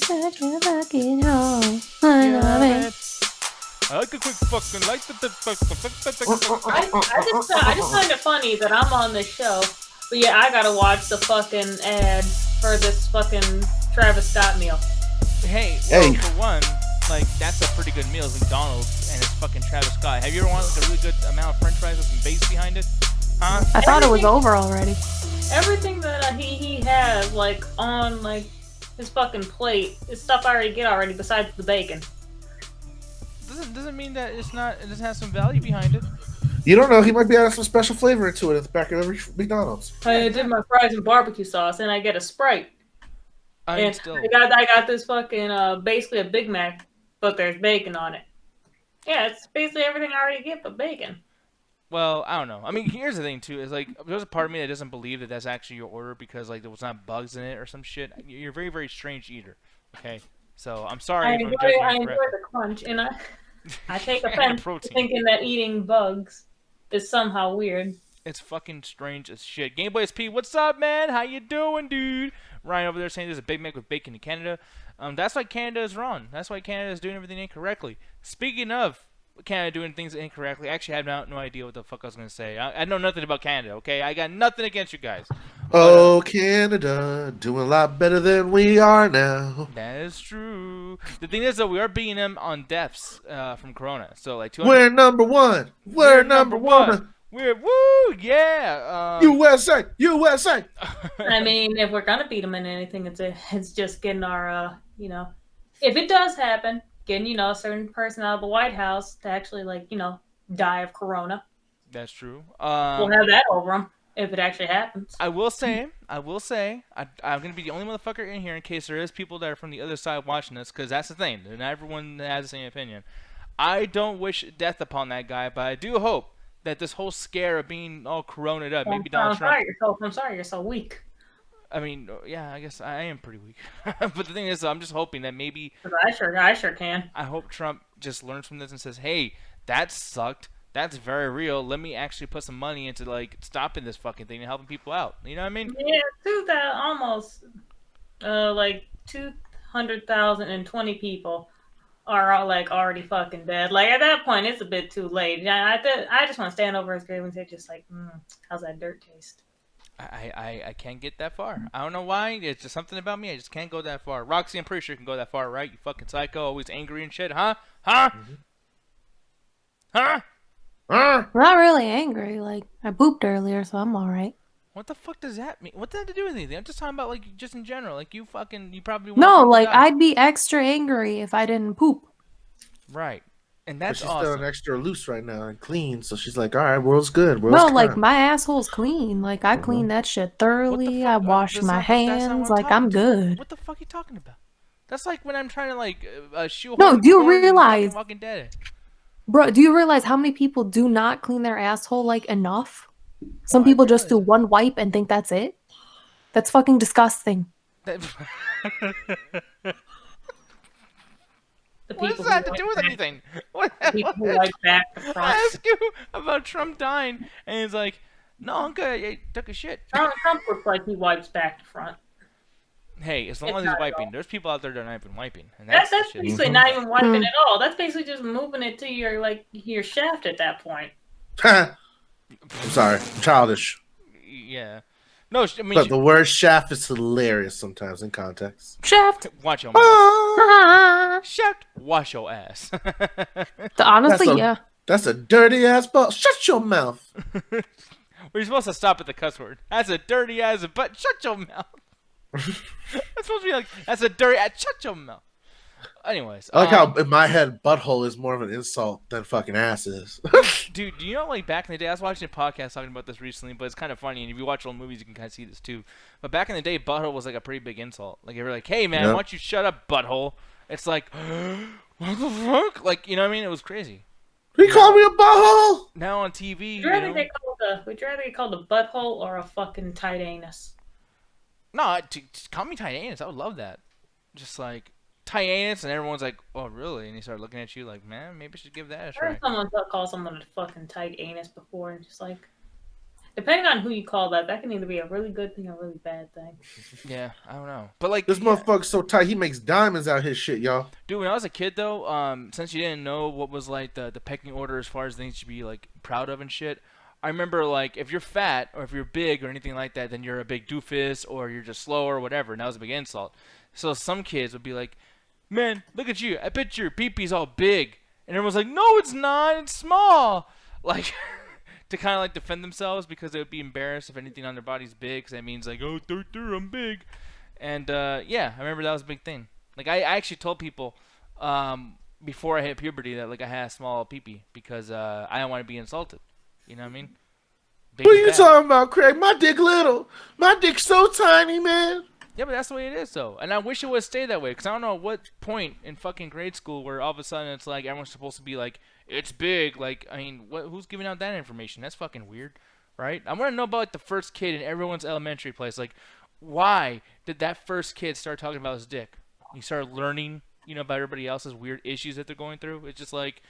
Such a fucking hoe. I love it. I like a quick fucking like the. I just find it funny that I'm on this show, but yeah, I gotta watch the fucking ad for this fucking Travis Scott meal. Hey, well, for one, like that's a pretty good meal. It's McDonald's and it's fucking Travis Scott. Have you ever wanted like a really good amount of French fries with some base behind it? Huh? I thought it was over already. Everything that he has like on like his fucking plate is stuff I already get already. Besides the bacon. Doesn't mean that it's not. It doesn't have some value behind it. You don't know. He might be adding some special flavor into it at the back of every McDonald's. I did my fries and barbecue sauce, and I get a Sprite. I got this fucking basically a Big Mac, but there's bacon on it. Yeah, it's basically everything I already get but bacon. Well, I don't know. I mean, here's the thing too: is like there's a part of me that doesn't believe that that's actually your order because like there was not bugs in it or some shit. You're a very, very strange eater. Okay, so I'm sorry. I enjoy the crunch, and I take offense to thinking that eating bugs is somehow weird. It's fucking strange as shit. Game Boy SP, what's up, man? How you doing, dude? Ryan over there saying there's a Big Mac with bacon in Canada. That's why Canada is wrong. That's why Canada is doing everything incorrectly. Speaking of Canada doing things incorrectly, I actually have no idea what the fuck I was going to say. I know nothing about Canada, okay? I got nothing against you guys. Oh, Canada, doing a lot better than we are now. That is true. The thing is, though, we are beating them on deaths from Corona. So, like, we're number one. We're number one. We're woo, yeah. USA, USA. I mean, if we're gonna beat them in anything, it's just getting our if it does happen, getting a certain person out of the White House to actually die of Corona. That's true. We'll have that over them. If it actually happens. I will say, I'm going to be the only motherfucker in here in case there is people that are from the other side watching this, because that's the thing. Not everyone has the same opinion. I don't wish death upon that guy, but I do hope that this whole scare of being all coroned up, maybe Donald Trump. I'm sorry, you're so weak. I mean, yeah, I guess I am pretty weak. But the thing is, I'm just hoping that maybe... I sure can. I hope Trump just learns from this and says, hey, that sucked. That's very real. Let me actually put some money into like stopping this fucking thing and helping people out. You know what I mean? Yeah, almost 200,020 people are all like already fucking dead. Like at that point, it's a bit too late. I just want to stand over his grave and say, just like, how's that dirt taste? I can't get that far. I don't know why. It's just something about me. I just can't go that far. Roxy, I'm pretty sure you can go that far, right? You fucking psycho, always angry and shit, huh? Huh? Mm-hmm. Huh? I'm not really angry. Like, I pooped earlier, so I'm alright. What the fuck does that mean? What does that have to do with anything? I'm just talking about, like, just in general. Like, you probably... No, like, I'd be extra angry if I didn't poop. Right. And that's she's awesome. feeling extra loose right now and clean, so she's like, all right, world's good. Like, my asshole's clean. Like, I clean that shit thoroughly. I wash my hands. Like, I'm good. What the fuck are you talking about? That's like when I'm trying to, like, shoehorn... No, do you realize... Walking Dead. Bro, do you realize how many people do not clean their asshole, like, enough? Some people just do one wipe and think that's it. That's fucking disgusting. What does that have to do with anything? I asked you about Trump dying, and he's like, no, I'm good. I took a shit. Trump looks like he wipes back to front. Hey, as long as he's wiping. There's people out there that are not even wiping. And that's basically not even wiping at all. That's basically just moving it to your shaft at that point. I'm sorry. I'm childish. Yeah. No, I mean... But the word shaft is hilarious sometimes in context. Shaft! Watch your mouth. Shaft! Wash your ass. Honestly, yeah. That's a dirty-ass butt. Shut your mouth. We're supposed to stop at the cuss word. That's a dirty-ass butt. Shut your mouth. That's supposed to be like, that's a dirty ass. Shut your mouth. Anyways. I like how, in my head, butthole is more of an insult than fucking ass is. Dude, do you know, like, back in the day, I was watching a podcast talking about this recently, but it's kind of funny, and if you watch old movies, you can kind of see this, too. But back in the day, butthole was, like, a pretty big insult. Like, they were like, hey, man, why don't you shut up, butthole? It's like, what the fuck? Like, you know what I mean? It was crazy. He called me a butthole? Now on TV, would you rather get called a butthole or a fucking tight anus? No, call me tight anus. I would love that. Just like tight anus, and everyone's like, "Oh, really?" And they start looking at you like, "Man, maybe I should give that a try." Someone call someone a fucking tight anus before, and just like, Depending on who you call that can either be a really good thing or a really bad thing. Yeah, I don't know. But like This motherfucker's so tight, he makes diamonds out his shit, y'all. Dude, when I was a kid though, since you didn't know what was like the pecking order as far as things to be like proud of and shit, I remember like if you're fat or if you're big or anything like that, then you're a big doofus or you're just slow or whatever, and that was a big insult. So some kids would be like, "Man, look at you! I bet your pee-pee's all big," and everyone's like, "No, it's not. It's small." Like to kind of like defend themselves because they would be embarrassed if anything on their body's big, because that means like, "Oh, I'm big," and yeah, I remember that was a big thing. Like I actually told people before I hit puberty that like I had a small pee-pee because I don't want to be insulted. You know what I mean? Big What are you bad. talking about, Craig? My dick little. My dick's so tiny, man. Yeah, but that's the way it is, though. And I wish it would stay that way, because I don't know at what point in fucking grade school where all of a sudden it's like everyone's supposed to be like, it's big. Like, I mean, who's giving out that information? That's fucking weird, right? I want to know about like the first kid in everyone's elementary place. Like, why did that first kid start talking about his dick? He started learning, about everybody else's weird issues that they're going through. It's just like,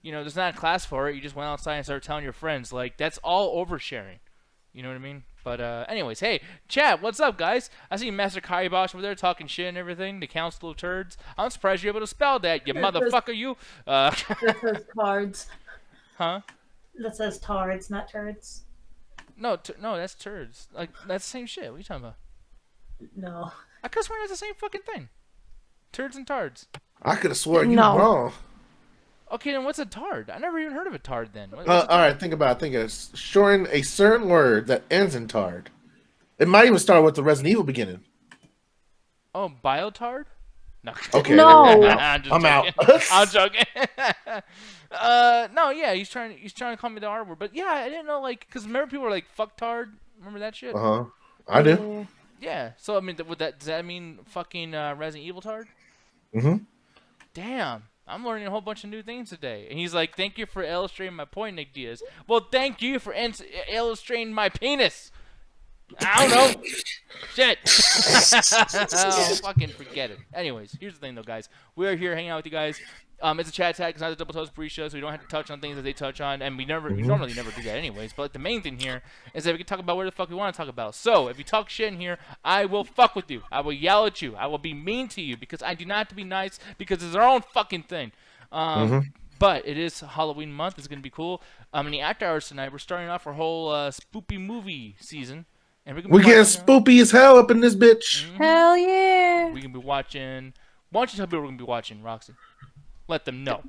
there's not a class for it. You just went outside and started telling your friends. Like, that's all oversharing. You know what I mean? But anyways, hey, chat, what's up, guys? I see Master Kaibosh over there talking shit and everything. The Council of Turds. I'm surprised you're able to spell that, you motherfucker, you. That says tards. Huh? That says tards, not turds. No, that's turds. Like, that's the same shit. What are you talking about? No. I could swear that's the same fucking thing. Turds and tards. I could have sworn you No. wrong. Okay, then what's a tard? I never even heard of a tard then. All right, think about it. Think of it. Shorten a certain word that ends in tard. It might even start with the Resident Evil beginning. Oh, biotard? No. Okay. No. I'm out. I'm joking. No, yeah, he's trying to call me the R word, but yeah, I didn't know, like, because remember people were like fucktard. Remember that shit? I do. Yeah. So I mean, does that mean fucking Resident Evil tard? Mm-hmm. Damn. I'm learning a whole bunch of new things today. And he's like, thank you for illustrating my point, Nick Diaz. Well, thank you for illustrating my penis. I don't know. Shit. Oh, fucking forget it. Anyways, here's the thing, though, guys. We're here hanging out with you guys. It's a chat tag. It's not a double toast pre-show, so we don't have to touch on things that they touch on, and we normally never do that anyways. But the main thing here is that we can talk about where the fuck we want to talk about. So if you talk shit in here, I will fuck with you. I will yell at you. I will be mean to you because I do not have to be nice because it's our own fucking thing. But it is Halloween month. It's gonna be cool. In the after hours tonight, we're starting off our whole spoopy movie season, and we're getting spoopy as hell up in this bitch. Hell yeah. We're gonna be watching. Why don't you tell people we're gonna be watching, Roxy? Let them know.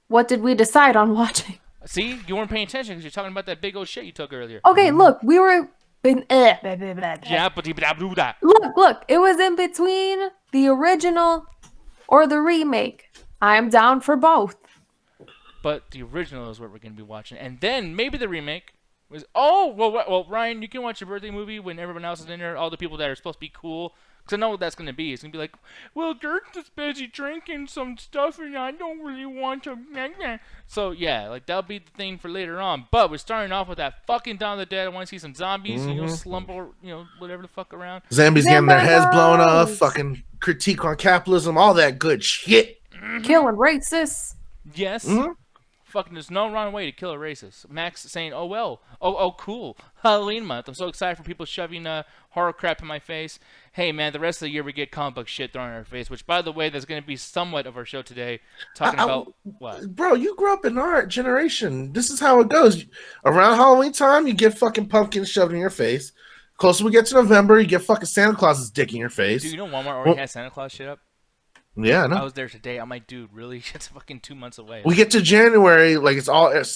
What did we decide on watching? See, you weren't paying attention because you're talking about that big old shit you took earlier. Okay, look, we were in. Yeah, Look, it was in between the original or the remake. I'm down for both. But the original is what we're gonna be watching, and then maybe the remake was. Oh, well, Ryan, you can watch your birthday movie when everyone else is in there. All the people that are supposed to be cool. Because I know what that's going to be. It's going to be like, well, Gert's just busy drinking some stuff and I don't really want to. So, yeah, like that'll be the thing for later on. But we're starting off with that fucking Dawn of the Dead. I want to see some zombies, slumber, whatever the fuck around. Zombies getting their heads blown off, fucking critique on capitalism, all that good shit. Killing racists. Yes. Fucking, there's no wrong way to kill a racist. Max saying, oh, well. Oh, cool. Halloween month. I'm so excited for people shoving horror crap in my face. Hey, man, the rest of the year we get comic book shit thrown in our face, which, by the way, that's going to be somewhat of our show today. Talking about what? Bro, you grew up in our generation. This is how it goes. Around Halloween time, you get fucking pumpkins shoved in your face. Closer we get to November, you get fucking Santa Claus's dick in your face. Dude, you know Walmart already has Santa Claus shit up? Yeah, I know. I was there today. I'm like, dude, really? It's fucking 2 months away. We get to January, like it's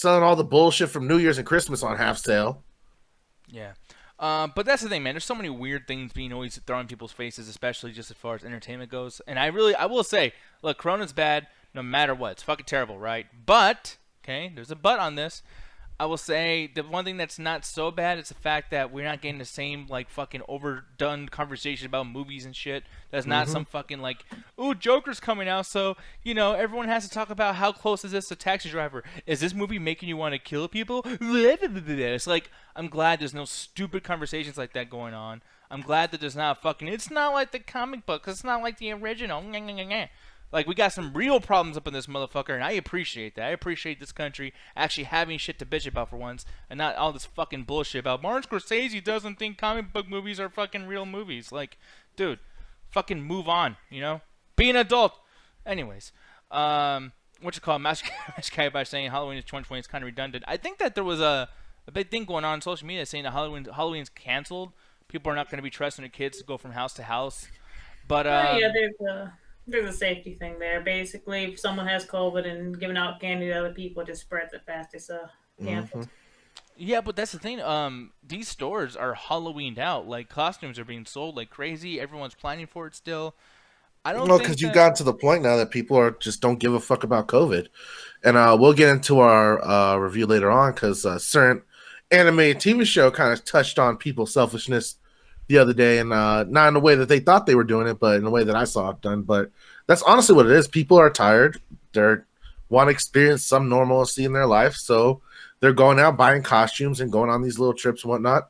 selling all the bullshit from New Year's and Christmas on half sale. Yeah. But that's the thing, man. There's so many weird things being always thrown in people's faces, especially just as far as entertainment goes. And I will say, look, Corona's bad no matter what. It's fucking terrible, right? But, okay, there's a but on this. I will say the one thing that's not so bad is the fact that we're not getting the same like fucking overdone conversation about movies and shit. That's not some fucking like, ooh, Joker's coming out, so everyone has to talk about how close is this to Taxi Driver. Is this movie making you want to kill people? It's like I'm glad there's no stupid conversations like that going on. I'm glad that there's not fucking. It's not like the comic book. It's not like the original. Like, we got some real problems up in this motherfucker, and I appreciate that. I appreciate this country actually having shit to bitch about for once, and not all this fucking bullshit about Martin Scorsese doesn't think comic book movies are fucking real movies. Like, dude, fucking move on, you know? Be an adult. Anyways, what you call Mask Guy by saying Halloween is 2020 is kind of redundant. I think that there was a big thing going on social media saying that Halloween's canceled. People are not going to be trusting their kids to go from house to house. But yeah, there's a safety thing there. Basically, if someone has COVID and giving out candy to other people, just spreads it faster. So canceled. Yeah, but that's the thing. These stores are Halloweened out. Like, costumes are being sold like crazy. Everyone's planning for it still. I don't know, because you've gotten to the point now that people are just don't give a fuck about COVID. And we'll get into our review later on because certain animated TV show kind of touched on people's selfishness the other day, and not in the way that they thought they were doing it, but in the way that I saw it done. But that's honestly what it is. People are tired. They want to experience some normalcy in their life, so they're going out buying costumes and going on these little trips and whatnot,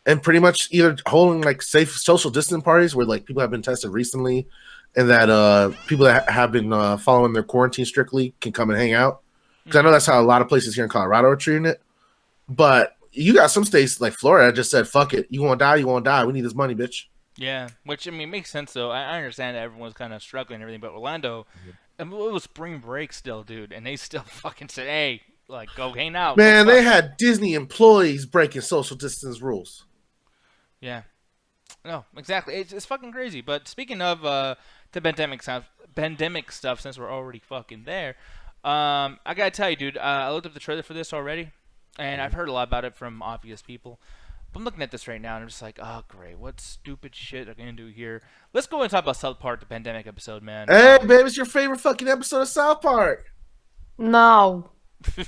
and pretty much either holding like safe social distance parties where like people have been tested recently, and that people that have been following their quarantine strictly can come and hang out. Because I know that's how a lot of places here in Colorado are treating it. But you got some states like Florida just said, fuck it. You want to die, you want to die. We need this money, bitch. Yeah, which, I mean, makes sense, though. I understand that everyone's kind of struggling and everything, but Orlando, I mean, it was spring break still, dude, and they still fucking said, hey, like, go hang out. Man, they had Disney employees breaking social distance rules. Yeah. No, exactly. It's fucking crazy. But speaking of the pandemic stuff, since we're already fucking there, I gotta tell you, dude, I looked up the trailer for this already, and I've heard a lot about it from obvious people. But I'm looking at this right now, and I'm just like, oh, great. What stupid shit are they gonna do here? Let's go and talk about South Park, the pandemic episode, man. Hey, babe, it's your favorite fucking episode of South Park. No.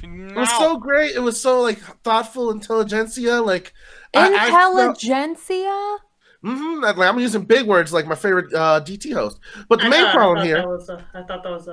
No. It was so great. It was so, like, thoughtful intelligentsia. Like, Intelligentsia? I'm using big words like my favorite DT host. But the main problem here... I thought that was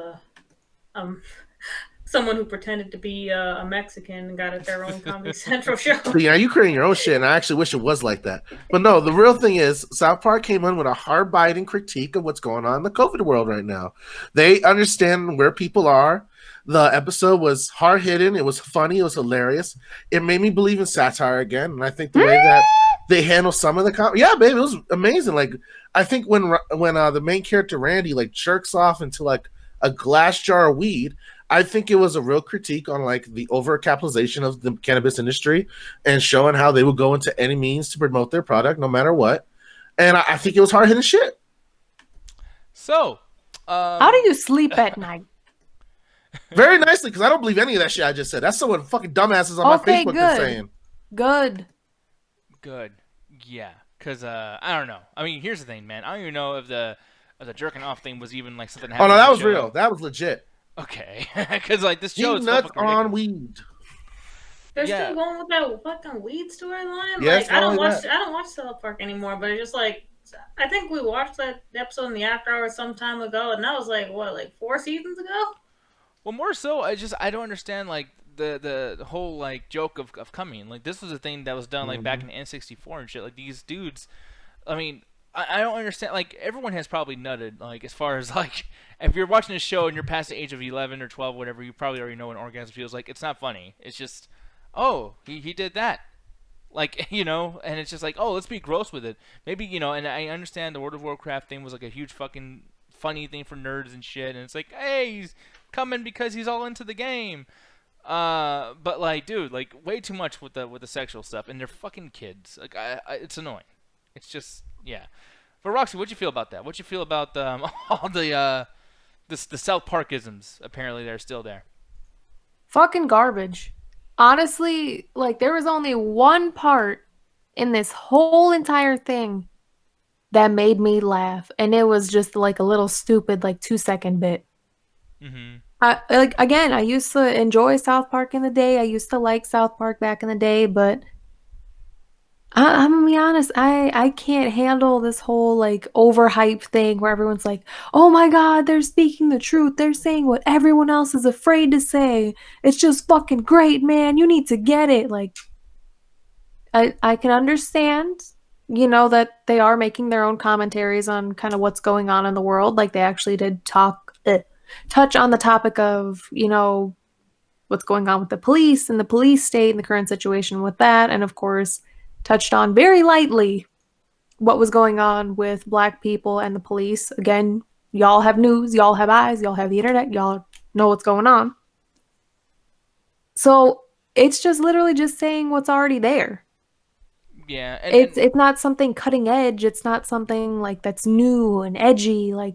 someone who pretended to be a Mexican and got at their own Comedy Central show. Yeah, you creating your own shit, and I actually wish it was like that. But no, the real thing is, South Park came in with a hard-biting critique of what's going on in the COVID world right now. They understand where people are. The episode was hard-hitting. It was funny. It was hilarious. It made me believe in satire again, and I think the way that they handle some of the yeah, babe, it was amazing. Like, I think when the main character Randy like jerks off into like a glass jar of weed, I think it was a real critique on like the overcapitalization of the cannabis industry and showing how they would go into any means to promote their product no matter what. And I think it was hard hitting shit. So, how do you sleep at night? Very nicely, because I don't believe any of that shit I just said. That's someone fucking dumbasses on my Facebook are saying. Good. Yeah, because I don't know. I mean, here's the thing, man. I don't even know if the jerking off thing was even like something happening. Oh no, that was real. That was legit. Okay, because like this show is nuts on weed. They're still going with that fucking weed storyline. Yes, like I don't watch South Park anymore, but it's just like I think we watched that episode in the after hours some time ago, and that was like what, like 4 seasons ago. Well, more so, I don't understand like the whole like joke of coming. Like, this was a thing that was done like back in N64 and shit. Like, these dudes, I mean, I don't understand. Like, everyone has probably nutted. Like, as far as like, if you're watching this show and you're past the age of 11 or 12, whatever, you probably already know what an orgasm feels like. It's not funny. It's just, oh, he did that. Like, you know, and it's just like, oh, let's be gross with it. Maybe, you know, and I understand the World of Warcraft thing was like a huge fucking funny thing for nerds and shit. And it's like, hey, he's coming because he's all into the game. But like, dude, like way too much with the sexual stuff, and they're fucking kids. Like, it's annoying. It's just, yeah. But Roxy, what'd you feel about that? What'd you feel about all the South Parkisms? Apparently, they're still there. Fucking garbage. Honestly, like, there was only one part in this whole entire thing that made me laugh, and it was just like a little stupid, like 2-second bit. I used to enjoy South Park in the day. I used to like South Park back in the day, but I'm gonna be honest, I can't handle this whole like overhyped thing where everyone's like, oh my god, they're speaking the truth. They're saying what everyone else is afraid to say. It's just fucking great, man. You need to get it. Like, I can understand, you know, that they are making their own commentaries on kind of what's going on in the world. Like, they actually did talk touch on the topic of, what's going on with the police and the police state and the current situation with that. And of course, touched on very lightly what was going on with Black people and the police. Again, y'all have news, y'all have eyes, y'all have the internet, y'all know what's going on. So it's just literally just saying what's already there. Yeah, it's not something cutting edge. It's not something like that's new and edgy. Like,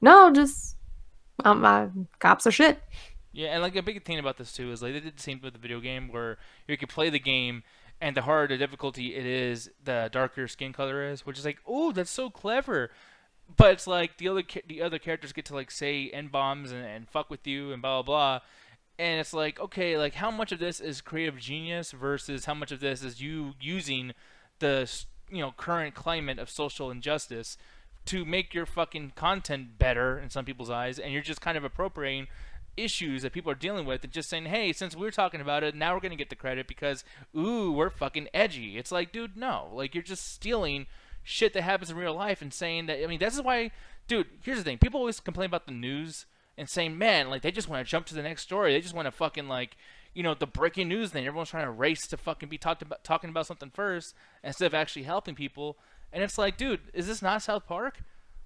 no, just cops are shit. Yeah, and like a big thing about this too is like they did the same with the video game where you can play the game and the harder the difficulty it is, the darker skin color is, which is like, oh, that's so clever. But it's like the other characters get to like say n bombs and fuck with you and blah blah blah, and it's like, okay, like how much of this is creative genius versus how much of this is you using the current climate of social injustice to make your fucking content better in some people's eyes, and you're just kind of appropriating issues that people are dealing with and just saying, hey, since we're talking about it, now we're gonna get the credit because we're fucking edgy. It's like, dude, no, like you're just stealing shit that happens in real life and saying that. I mean, this is why, dude, here's the thing, people always complain about the news and saying, man, like they just want to jump to the next story, they just want to fucking like, the breaking news thing, everyone's trying to race to fucking be talking about something first instead of actually helping people. And it's like, dude, is this not South Park?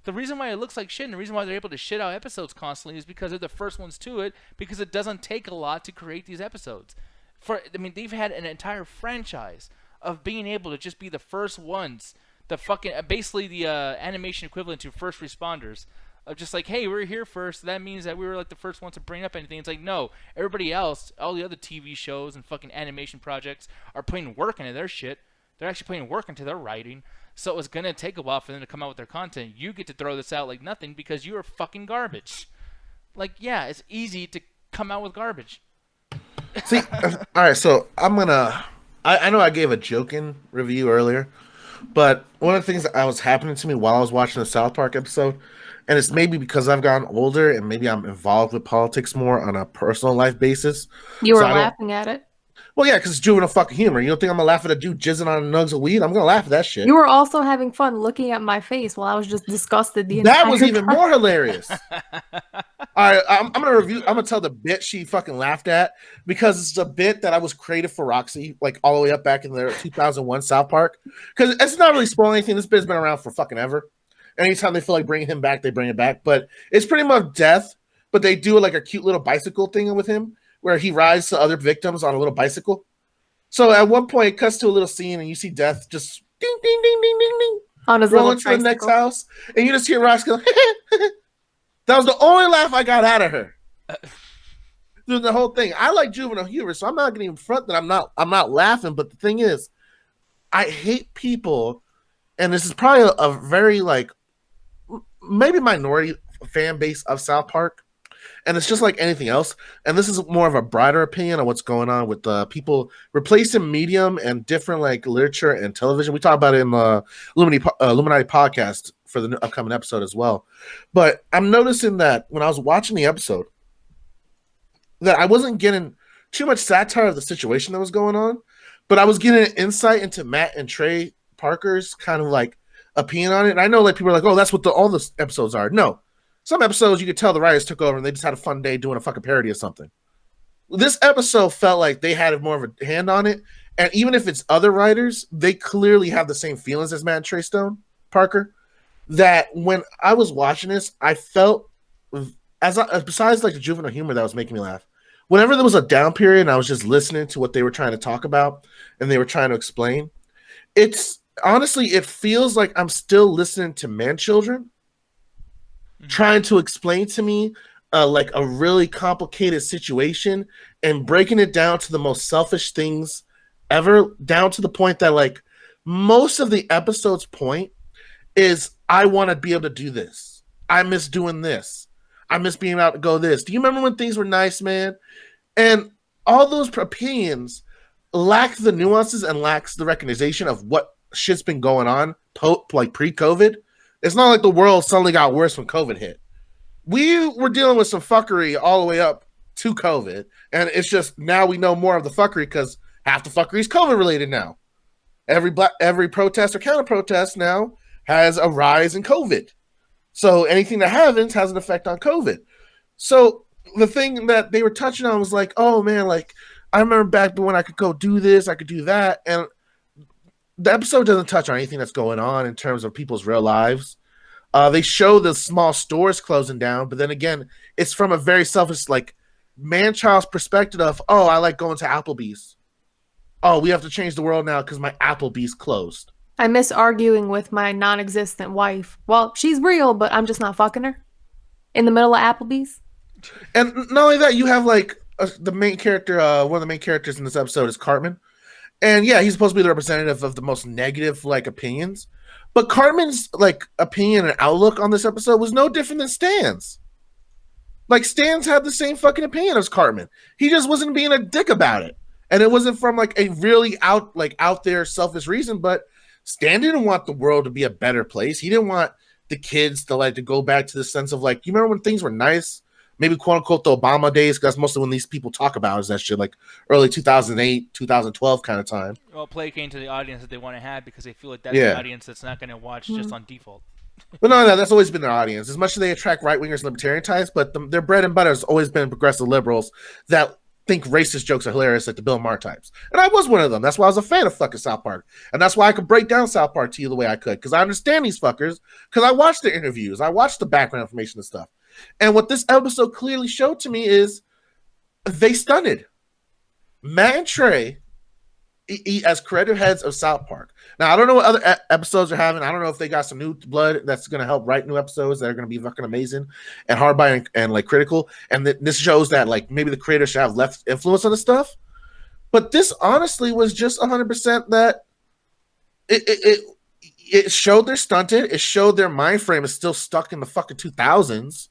The reason why it looks like shit and the reason why they're able to shit out episodes constantly is because they're the first ones to it, because it doesn't take a lot to create these episodes. They've had an entire franchise of being able to just be the first ones, the fucking, basically the animation equivalent to first responders. Of just like, hey, we're here first, that means that we were like the first ones to bring up anything. It's like, no, everybody else, all the other TV shows and fucking animation projects are putting work into their shit. They're actually putting work into their writing. So it's gonna take a while for them to come out with their content. You get to throw this out like nothing because you are fucking garbage. Like, yeah, it's easy to come out with garbage. See, all right, so I'm gonna. I know I gave a joking review earlier, but one of the things that was happening to me while I was watching the South Park episode, and it's maybe because I've gotten older and maybe I'm involved with politics more on a personal life basis. You were laughing at it. Well, yeah, because it's juvenile fucking humor. You don't think I'm gonna laugh at a dude jizzing on nugs of weed? I'm gonna laugh at that shit. You were also having fun looking at my face while I was just disgusted the entire time. That was even more hilarious. All right, I'm gonna tell the bit she fucking laughed at because it's a bit that I was creative for Roxy, like all the way up back in the 2001 South Park. Because it's not really spoiling anything. This bit's been around for fucking ever. Anytime they feel like bringing him back, they bring it back. But it's pretty much death. But they do like a cute little bicycle thing with him, where he rides to other victims on a little bicycle. So at one point, it cuts to a little scene, and you see Death just ding, ding, ding, ding, ding, ding, on his rolling to the next house, and you just hear Rox go. That was the only laugh I got out of her. Through the whole thing, I like juvenile humor, so I'm not going to even front that I'm not laughing. But the thing is, I hate people, and this is probably a very like maybe minority fan base of South Park. And it's just like anything else. And this is more of a broader opinion on what's going on with people replacing medium and different like literature and television. We talk about it in the Illuminati podcast for the upcoming episode as well. But I'm noticing that when I was watching the episode, that I wasn't getting too much satire of the situation that was going on, but I was getting an insight into Matt and Trey Parker's kind of like opinion on it. And I know like people are like, oh, that's what all the episodes are. No. Some episodes you could tell the writers took over and they just had a fun day doing a fucking parody of something. This episode felt like they had more of a hand on it. And even if it's other writers, they clearly have the same feelings as Matt and Trey Parker. That when I was watching this, I felt, besides like the juvenile humor that was making me laugh, whenever there was a down period and I was just listening to what they were trying to talk about and they were trying to explain, it's honestly, it feels like I'm still listening to man-children trying to explain to me like a really complicated situation and breaking it down to the most selfish things ever, down to the point that like most of the episode's point is I want to be able to do this. I miss doing this. I miss being able to go this. Do you remember when things were nice, man? And all those opinions lack the nuances and lacks the recognition of what shit's been going on like pre-COVID. It's not like the world suddenly got worse when COVID hit. We were dealing with some fuckery all the way up to COVID, and it's just now we know more of the fuckery because half the fuckery is COVID related now. Every protest or counter protest now has a rise in COVID. So anything that happens has an effect on COVID. So the thing that they were touching on was like, oh man, like I remember back when I could go do this, I could do that, and the episode doesn't touch on anything that's going on in terms of people's real lives. They show the small stores closing down, but then again, it's from a very selfish, like, man-child's perspective of, oh, I like going to Applebee's. Oh, we have to change the world now because my Applebee's closed. I miss arguing with my non-existent wife. Well, she's real, but I'm just not fucking her. In the middle of Applebee's. And not only that, you have like the main character, one of the main characters in this episode is Cartman. And yeah, he's supposed to be the representative of the most negative like opinions. But Cartman's like opinion and outlook on this episode was no different than Stan's. Like Stan's had the same fucking opinion as Cartman. He just wasn't being a dick about it. And it wasn't from like a really out there selfish reason, but Stan didn't want the world to be a better place. He didn't want the kids to like to go back to the sense of like, you remember when things were nice? Maybe quote unquote the Obama days, because that's mostly when these people talk about is that shit, like early 2008, 2012 kind of time. Well, placating to the audience that they want to have because they feel like that's the audience that's not going to watch just on default. But no, that's always been their audience. As much as they attract right wingers and libertarian types, but their bread and butter has always been progressive liberals that think racist jokes are hilarious, like the Bill Maher types. And I was one of them. That's why I was a fan of fucking South Park. And that's why I could break down South Park to you the way I could, because I understand these fuckers, because I watched their interviews, I watched the background information and stuff. And what this episode clearly showed to me is they stunted Matt and Trey as creative heads of South Park. Now, I don't know what other episodes are having. I don't know if they got some new blood that's going to help write new episodes that are going to be fucking amazing and hardby and like critical. And this shows that like maybe the creators should have less influence on the stuff. But this honestly was just 100% that it showed they're stunted. It showed their mind frame is still stuck in the fucking 2000s.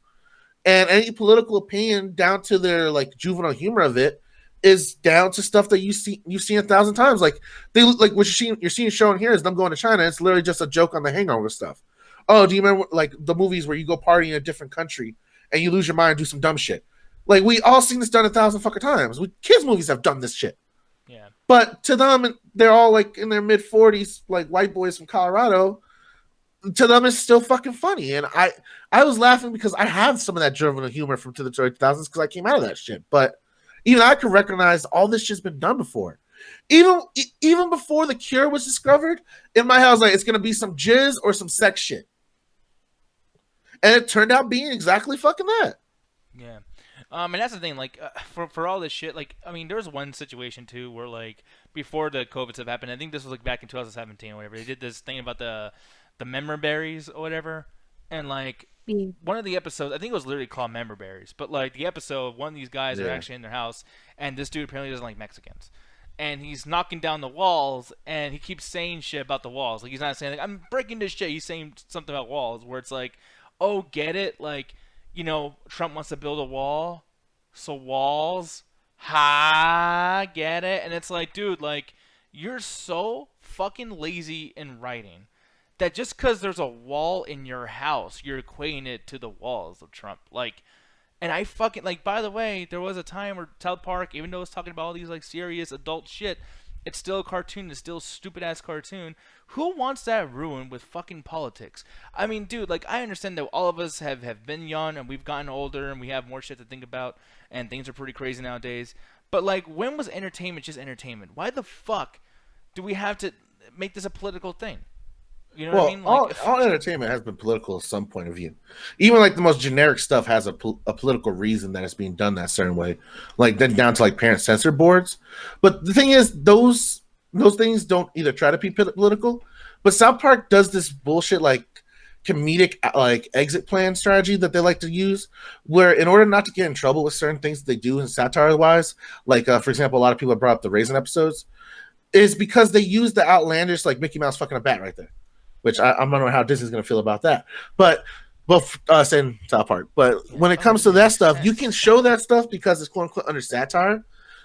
And any political opinion down to their like juvenile humor of it is down to stuff that you've seen 1,000 times. Like they like what you're seeing shown here is them going to China. It's literally just a joke on the Hangover stuff. Oh, do you remember like the movies where you go party in a different country and you lose your mind and do some dumb shit? Like we all seen this done 1,000 fucking times. Kids movies have done this shit. Yeah. But to them, they're all like in their mid 40s, like white boys from Colorado. To them, it's still fucking funny. And I was laughing because I have some of that juvenile humor from to the early 2000s because I came out of that shit. But even I could recognize all this shit's been done before. Even before the cure was discovered, in my house, like it's gonna be some jizz or some sex shit. And it turned out being exactly fucking that. Yeah. And that's the thing, like, for all this shit, like, I mean, there was one situation, too, where, like, before the COVID stuff happened, I think this was, like, back in 2017 or whatever, they did this thing about the member berries or whatever, and, like, one of the episodes, I think it was literally called Member Berries, but, like, the episode, one of these guys are actually in their house, and this dude apparently doesn't like Mexicans. And he's knocking down the walls, and he keeps saying shit about the walls. Like, he's not saying, like, I'm breaking this shit. He's saying something about walls, where it's like, oh, get it? Like, you know, Trump wants to build a wall, so walls, get it? And it's like, dude, like, you're so fucking lazy in writing that just because there's a wall in your house, you're equating it to the walls of Trump. Like, and I fucking, like, by the way, there was a time where South Park, even though it's talking about all these, like, serious adult shit, it's still a cartoon. It's still a stupid-ass cartoon. Who wants that ruined with fucking politics? I mean, dude, like, I understand that all of us have been young and we've gotten older and we have more shit to think about and things are pretty crazy nowadays. But, like, when was entertainment just entertainment? Why the fuck do we have to make this a political thing? You know what I mean? Like, all entertainment has been political at some point of view. Even like the most generic stuff has a political reason that it's being done that certain way. Like then down to like parent censor boards. But the thing is, those things don't either try to be political. But South Park does this bullshit like comedic like exit plan strategy that they like to use, where in order not to get in trouble with certain things that they do in satire wise, like for example, a lot of people have brought up the Raisin episodes, is because they use the outlandish like Mickey Mouse fucking a bat right there. Which I don't know how Disney's going to feel about that. But both us and South Park. But when it comes to that stuff, you can show that stuff because it's quote unquote under satire.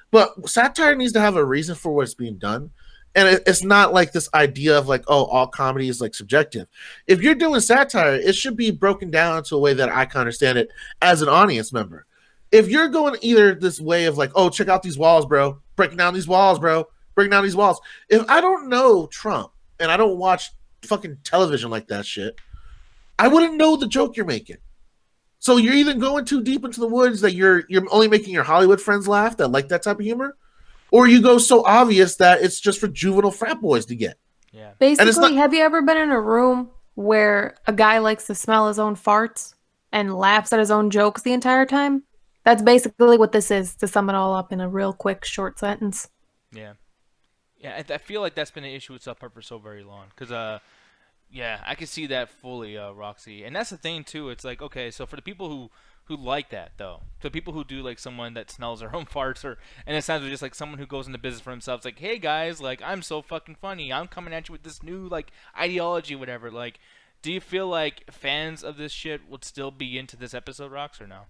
But satire needs to have a reason for what's being done. And it's not like this idea of like, oh, all comedy is like subjective. If you're doing satire, it should be broken down into a way that I can understand it as an audience member. If you're going either this way of like, oh, check out these walls, bro. Breaking down these walls, bro. Breaking down these walls. If I don't know Trump and I don't watch fucking television like that shit, I wouldn't know the joke you're making. So you're either going too deep into the woods that you're only making your Hollywood friends laugh that like that type of humor, or you go so obvious that it's just for juvenile frat boys to get. Yeah. And it's Basically, not. have you ever been in a room where a guy likes to smell his own farts and laughs at his own jokes the entire time? That's basically what this is, to sum it all up in a real quick, short sentence. Yeah. Yeah, I feel like that's been an issue with South Park for so very long. Because, yeah, I can see that fully, Roxy. And that's the thing, too. It's like, okay, so for the people who like that, though, the people who do like someone that smells their own farts, or and it sounds just like someone who goes into business for himself, it's like, hey, guys, like, I'm so fucking funny. I'm coming at you with this new, like, ideology, whatever. Like, do you feel like fans of this shit would still be into this episode, Rox, or no?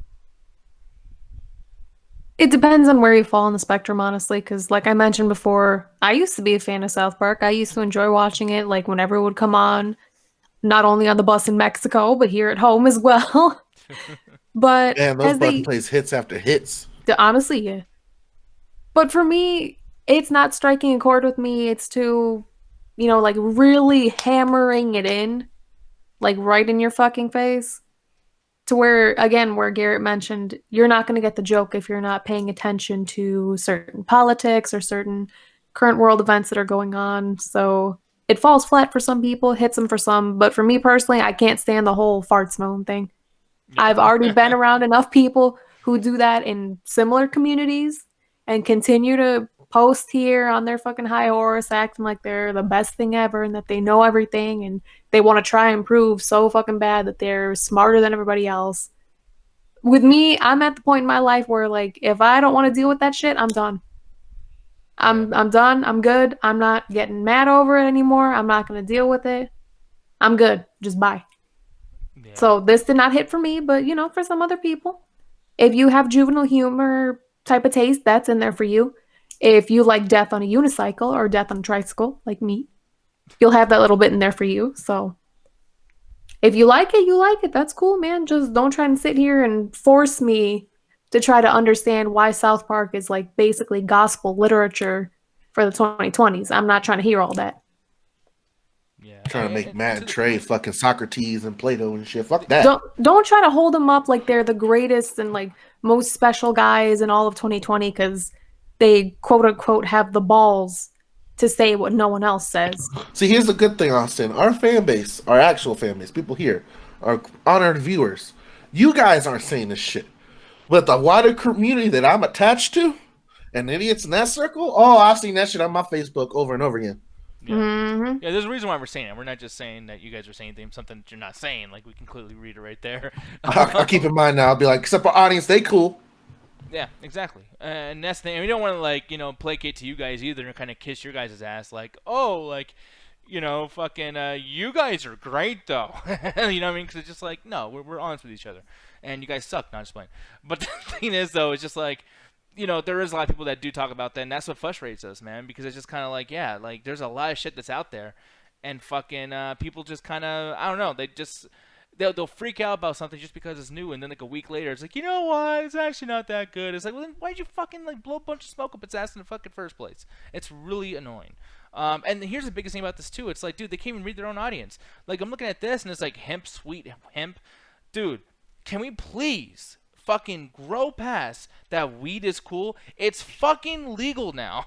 It depends on where you fall on the spectrum, honestly, because like I mentioned before, I used to be a fan of South Park. I used to enjoy watching it, like whenever it would come on, not only on the bus in Mexico, but here at home as well. But Man, those as button they, plays hits after hits. honestly, yeah. But for me, it's not striking a chord with me. It's too, like really hammering it in, like right in your fucking face. To where, again, where Garrett mentioned, you're not going to get the joke if you're not paying attention to certain politics or certain current world events that are going on. So it falls flat for some people, hits them for some. But for me personally, I can't stand the whole fart smelling thing. I've already been around enough people who do that in similar communities and continue to post here on their fucking high horse, acting like they're the best thing ever and that they know everything and they want to try and prove so fucking bad that they're smarter than everybody else. With me, I'm at the point in my life where like if I don't want to deal with that shit, I'm done. I'm done. I'm good. I'm not getting mad over it anymore. I'm not going to deal with it. I'm good. Just bye. Yeah. So this did not hit for me, but for some other people, if you have juvenile humor type of taste, that's in there for you. If you like death on a unicycle or death on a tricycle, like me, you'll have that little bit in there for you. So if you like it, you like it. That's cool, man. Just don't try and sit here and force me to try to understand why South Park is like basically gospel literature for the 2020s. I'm not trying to hear all that. Yeah. Trying to make Matt and Trey fucking Socrates and Plato and shit. Fuck that. Don't try to hold them up like they're the greatest and like most special guys in all of 2020 because they quote unquote have the balls to say what no one else says. See, here's the good thing, Austin. Our fan base, our actual fan base, people here, our honored viewers, you guys aren't saying this shit. But the wider community that I'm attached to and idiots in that circle, oh, I've seen that shit on my Facebook over and over again. Yeah. Mm-hmm. Yeah, there's a reason why we're saying it. We're not just saying that you guys are saying something that you're not saying. Like, we can clearly read it right there. I'll keep in mind now. I'll be like, except our audience, they cool. Yeah, exactly. And that's the thing. We don't want to, like, placate to you guys either and kind of kiss your guys' ass. Like, oh, like, fucking, you guys are great, though. You know what I mean? Because it's just like, no, we're honest with each other. And you guys suck. Not just playing. But the thing is, though, it's just like, there is a lot of people that do talk about that, and that's what frustrates us, man, because it's just kind of like, yeah, like, there's a lot of shit that's out there, and fucking people just kind of, I don't know, they'll freak out about something just because it's new, and then, like, a week later, it's like, you know what, it's actually not that good. It's like, well, then why'd you fucking, like, blow a bunch of smoke up its ass in the fucking first place? It's really annoying. And here's the biggest thing about this, too. It's like, dude, they can't even read their own audience. Like, I'm looking at this, and it's like, hemp, sweet hemp. Dude, can we please fucking grow past that weed is cool? It's fucking legal now.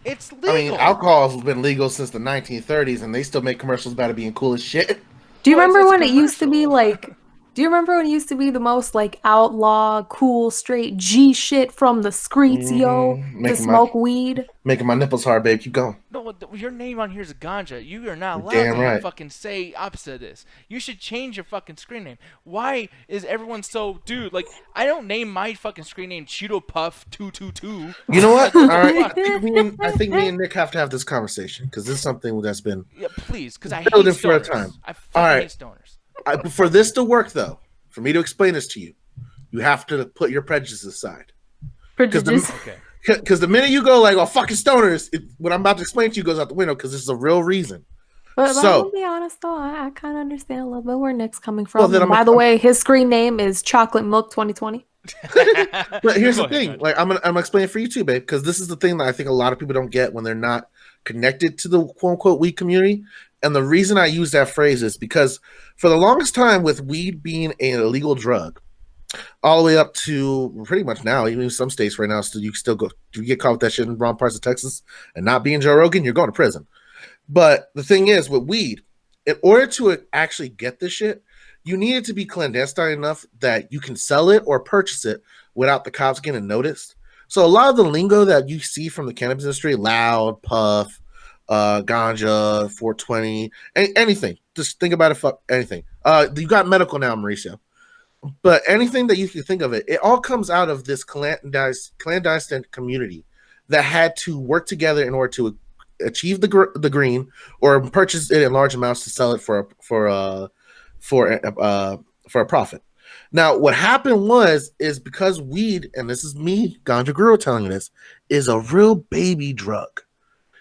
It's legal. I mean, alcohol has been legal since the 1930s, and they still make commercials about it being cool as shit. Do you remember when it used to be like? Do you remember when it used to be the most like outlaw, cool, straight G shit from the streets, yo, to smoke weed? Making my nipples hard, babe. Keep going. No, your name on here is Ganja. You are not allowed to fucking say opposite of this. You should change your fucking screen name. Why is everyone so, dude? Like, I don't name my fucking screen name Cheeto Puff 222. You know what? All right, I think me and Nick have to have this conversation because this is something that's been please, because I hate stoners. For a time. I fucking hate stoners. For this to work, though, for me to explain this to you, you have to put your prejudices aside. Prejudice. Because the minute you go like, "Oh, fucking stoners," what I'm about to explain to you goes out the window because this is a real reason. But I'm gonna be honest though, I kind of understand a little bit where Nick's coming from. Well, by the way, his screen name is Chocolate Milk 2020. But here's the thing: like I'm gonna explain it for you too, babe, because this is the thing that I think a lot of people don't get when they're not connected to the quote unquote weed community. And the reason I use that phrase is because for the longest time, with weed being an illegal drug, all the way up to pretty much now, even in some states right now, still you still go. If you get caught with that shit in wrong parts of Texas and not being Joe Rogan, you're going to prison. But the thing is, with weed, in order to actually get this shit, you need it to be clandestine enough that you can sell it or purchase it without the cops getting noticed. So a lot of the lingo that you see from the cannabis industry, loud, puff, ganja, 420, anything. Just think about it. Fuck anything. You got medical now, Mauricio. But anything that you can think of it all comes out of this clandestine community that had to work together in order to achieve the green or purchase it in large amounts to sell it for a profit. Now, what happened is because weed, and this is me, Ganja Guru, telling you this, is a real baby drug.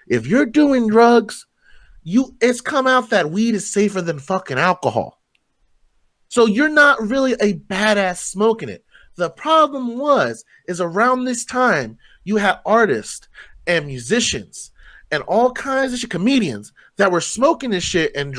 If you're doing drugs, it's come out that weed is safer than fucking alcohol. So you're not really a badass smoking it. The problem is around this time, you had artists and musicians and all kinds of shit, comedians that were smoking this shit and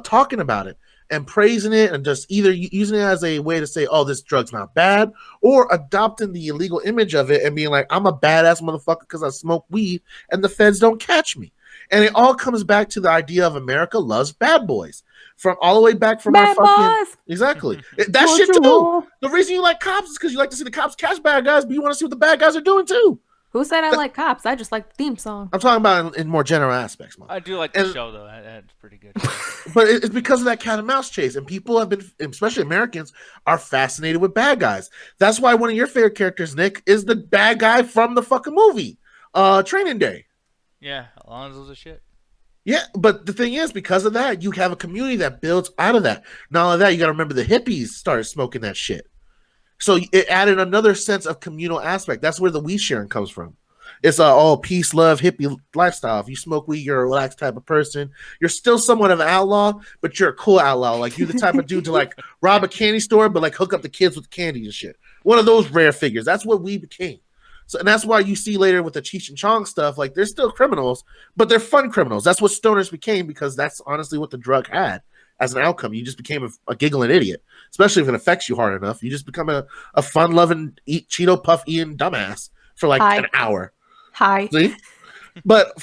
talking about it and praising it and just either using it as a way to say, oh, this drug's not bad, or adopting the illegal image of it and being like, I'm a badass motherfucker because I smoke weed and the feds don't catch me. And it all comes back to the idea of America loves bad boys. From all the way back from bad our fucking boys. Exactly. That shit too. The reason you like cops is because you like to see the cops catch bad guys, but you want to see what the bad guys are doing too. Who said I like cops? I just like the theme song. I'm talking about in more general aspects, man. I do like the show though. That's pretty good. But it's because of that cat and mouse chase, and people have been, especially Americans, are fascinated with bad guys. That's why one of your favorite characters, Nick, is the bad guy from the fucking movie, Training Day. Yeah, Alonzo's a shit. Yeah, but the thing is, because of that, you have a community that builds out of that. Not only that, you got to remember the hippies started smoking that shit. So it added another sense of communal aspect. That's where the weed sharing comes from. It's peace, love, hippie lifestyle. If you smoke weed, you're a relaxed type of person. You're still somewhat of an outlaw, but you're a cool outlaw. Like, you're the type of dude to, like, rob a candy store, but, like, hook up the kids with candy and shit. One of those rare figures. That's what weed became. So, and that's why you see later with the Cheech and Chong stuff, like, they're still criminals, but they're fun criminals. That's what stoners became, because that's honestly what the drug had as an outcome. You just became a giggling idiot, especially if it affects you hard enough. You just become a fun-loving, Cheeto puff eating dumbass for like an hour. Hi. See? But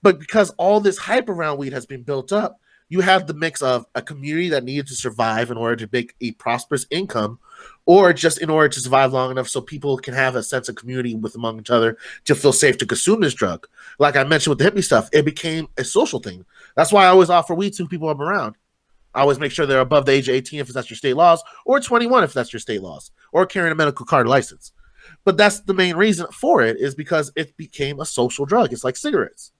because all this hype around weed has been built up, you have the mix of a community that needed to survive in order to make a prosperous income, or just in order to survive long enough so people can have a sense of community with among each other to feel safe to consume this drug. Like I mentioned with the hippie stuff, it became a social thing. That's why I always offer weed to people I'm around. I always make sure they're above the age of 18 if that's your state laws, or 21 if that's your state laws, or carrying a medical card license. But that's the main reason for it, is because it became a social drug. It's like cigarettes.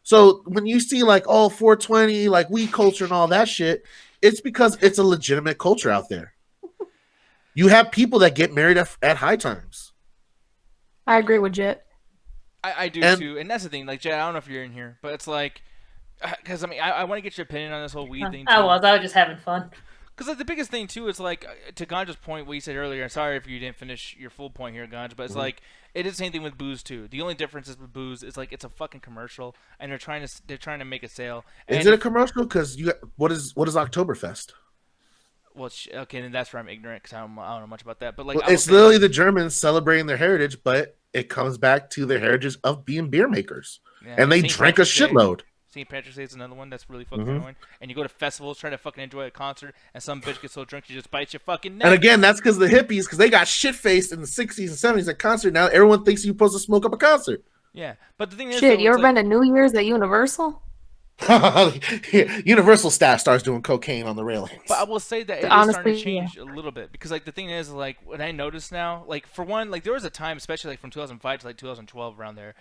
So when you see like 420, like weed culture and all that shit, it's because it's a legitimate culture out there. You have people that get married at high times. I agree with Jet. I do too. And that's the thing. Like, Jet, I don't know if you're in here, but it's like, because I mean, I want to get your opinion on this whole weed thing too. I was just having fun. Because like, the biggest thing too is like, to Ganja's point, what you said earlier. Sorry if you didn't finish your full point here, Ganja, but it's like it is the same thing with booze too. The only difference is with booze is like it's a fucking commercial, and they're trying to make a sale. Is it a commercial? Because what is Oktoberfest? Well, okay, then that's where I'm ignorant because I don't know much about that. But like, well, it's literally the Germans celebrating their heritage, but it comes back to their heritage of being beer makers, and they drink a shitload. St. Patrick's Day is another one that's really fucking annoying. And you go to festivals trying to fucking enjoy a concert, and some bitch gets so drunk she just bites your fucking neck. And again, that's because the hippies, because they got shit-faced in the 60s and 70s at concert. Now everyone thinks you're supposed to smoke up a concert. Yeah, but the thing is... Shit, you ever been to New Year's at Universal? Universal staff starts doing cocaine on the railings. But I will say that it is starting to change a little bit, because like the thing is, like what I notice now, like for one, like there was a time, especially like from 2005 to like 2012 around there,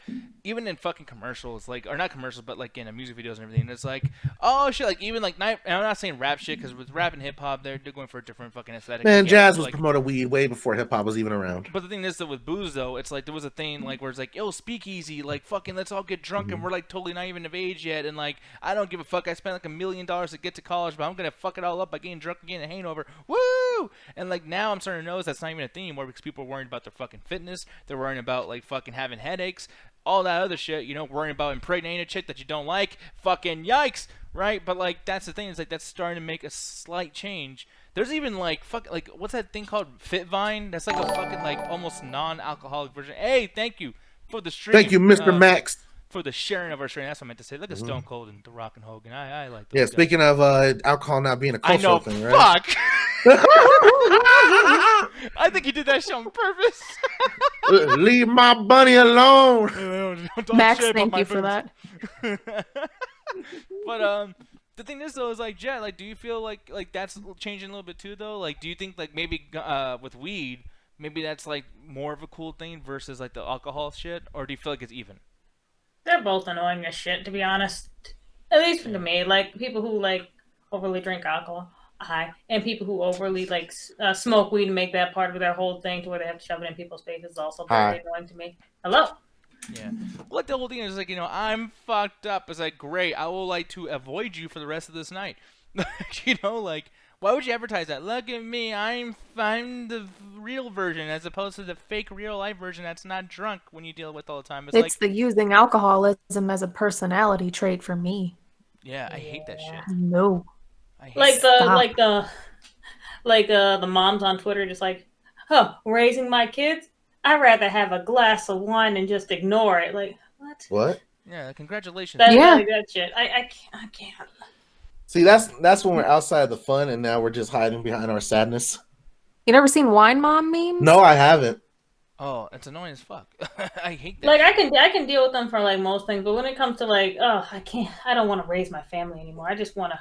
even in fucking commercials, like, or not commercials, but like in music videos and everything, it's like, oh shit, like even like I'm not saying rap shit, because with rap and hip hop they're going for a different fucking aesthetic. Man, jazz was promoting weed way before hip hop was even around. But the thing is that with booze though, it's like there was a thing like where it's like, yo, speakeasy, like fucking let's all get drunk, and we're like totally not even of age yet, and like I don't give a fuck. I spent like $1 million to get to college, but I'm gonna fuck it all up by getting drunk again and hangover. Woo! And like now I'm starting to notice that's not even a thing anymore, because people are worrying about their fucking fitness. They're worrying about like fucking having headaches, all that other shit. You know, worrying about impregnating a chick that you don't like. Fucking yikes! right? But like that's the thing is like that's starting to make a slight change. There's even like what's that thing called Fitvine? That's like a fucking like almost non-alcoholic version. Hey, thank you for the stream. Thank you, Mr. Max. For the sharing of our stream. That's what I meant to say. Look at Stone Cold and The Rock and Hogan. I like those Yeah, guys. speaking of alcohol not being a cultural thing, right? Fuck. I think he did that shit on purpose. Leave my bunny alone. Max, thank you for that. But the thing is though is like Jet, like do you feel like that's changing a little bit too though? Like do you think like maybe with weed, maybe that's like more of a cool thing versus like the alcohol shit, or do you feel like it's even? They're both annoying as shit, to be honest. At least to me, like people who like overly drink alcohol, and people who overly like smoke weed and make that part of their whole thing to where they have to shove it in people's faces is also very annoying to me. Hello. Yeah. Like the whole thing is like, you know, I'm fucked up. It's like, great, I will like to avoid you for the rest of this night. You know, like, why would you advertise that? Look at me, I'm the real version as opposed to the fake real life version that's not drunk when you deal with all the time. It's like the using alcoholism as a personality trait for me. Yeah, I hate that shit. No. I hate the moms on Twitter just like, raising my kids? I'd rather have a glass of wine and just ignore it. Like, what? What? Yeah, congratulations. That shit. I can't. See, that's when we're outside of the fun, and now we're just hiding behind our sadness. You never seen Wine Mom memes? No, I haven't. Oh, it's annoying as fuck. I hate that. Like I can deal with them for like most things, but when it comes to like, I don't want to raise my family anymore. I just want to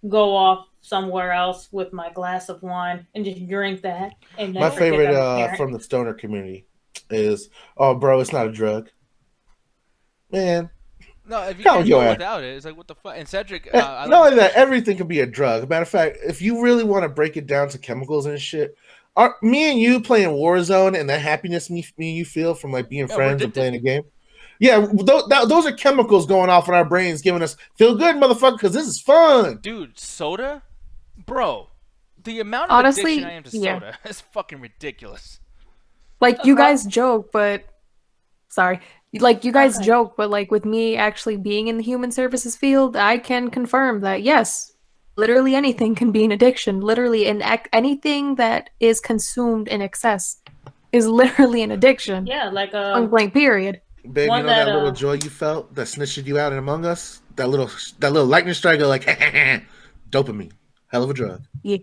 go off somewhere else with my glass of wine and just drink that. And my favorite from the stoner community is, oh, bro, it's not a drug. Man. No, if you can't go without it, it's like, what the fuck? And Cedric... not only that, everything can be a drug. Matter of fact, if you really want to break it down to chemicals and shit, me and you playing Warzone and the happiness me and you feel from like being friends and playing a game, yeah, those are chemicals going off in our brains giving us, feel good, motherfucker, because this is fun. Dude, soda? Bro, the amount of addiction I am to soda is fucking ridiculous. Like, you guys joke, but... Sorry. Like, you guys joke, but like with me actually being in the human services field, I can confirm that yes, literally anything can be an addiction. Literally, anything that is consumed in excess is literally an addiction. Yeah, like point blank period. Babe, you know that little joy you felt that snitched you out in Among Us? That little lightning strike of like dopamine. Hell of a drug. Yeah,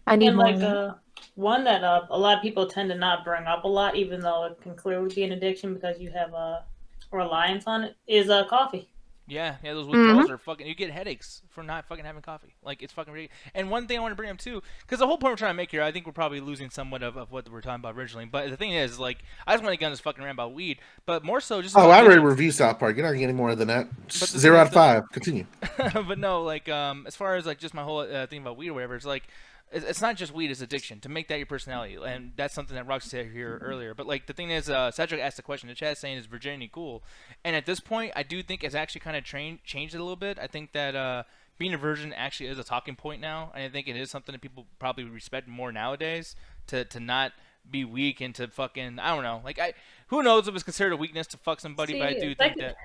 I need more. Like one that a lot of people tend to not bring up a lot, even though it can clearly be an addiction because you have a reliance on it, is coffee. Yeah, those withdrawals are fucking... You get headaches for not fucking having coffee. Like, it's fucking ridiculous. And one thing I want to bring up, too, because the whole point we're trying to make here, I think we're probably losing somewhat of what we were talking about originally. But the thing is, like, I just want to get on this fucking rant about weed, but more so just... I already reviewed South Park. You're not getting any more than that. 0 out of 5. Continue. But no, like, as far as, like, just my whole thing about weed or whatever, it's like... It's not just weed, it's addiction. To make that your personality. And that's something that Roxy said here earlier. But, like, the thing is, Cedric asked the question. The chat saying, is virginity cool? And at this point, I do think it's actually kind of changed it a little bit. I think that being a virgin actually is a talking point now. And I think it is something that people probably respect more nowadays. To not be weak and to fucking... I don't know. Like, who knows if it's considered a weakness to fuck somebody, but I do think that...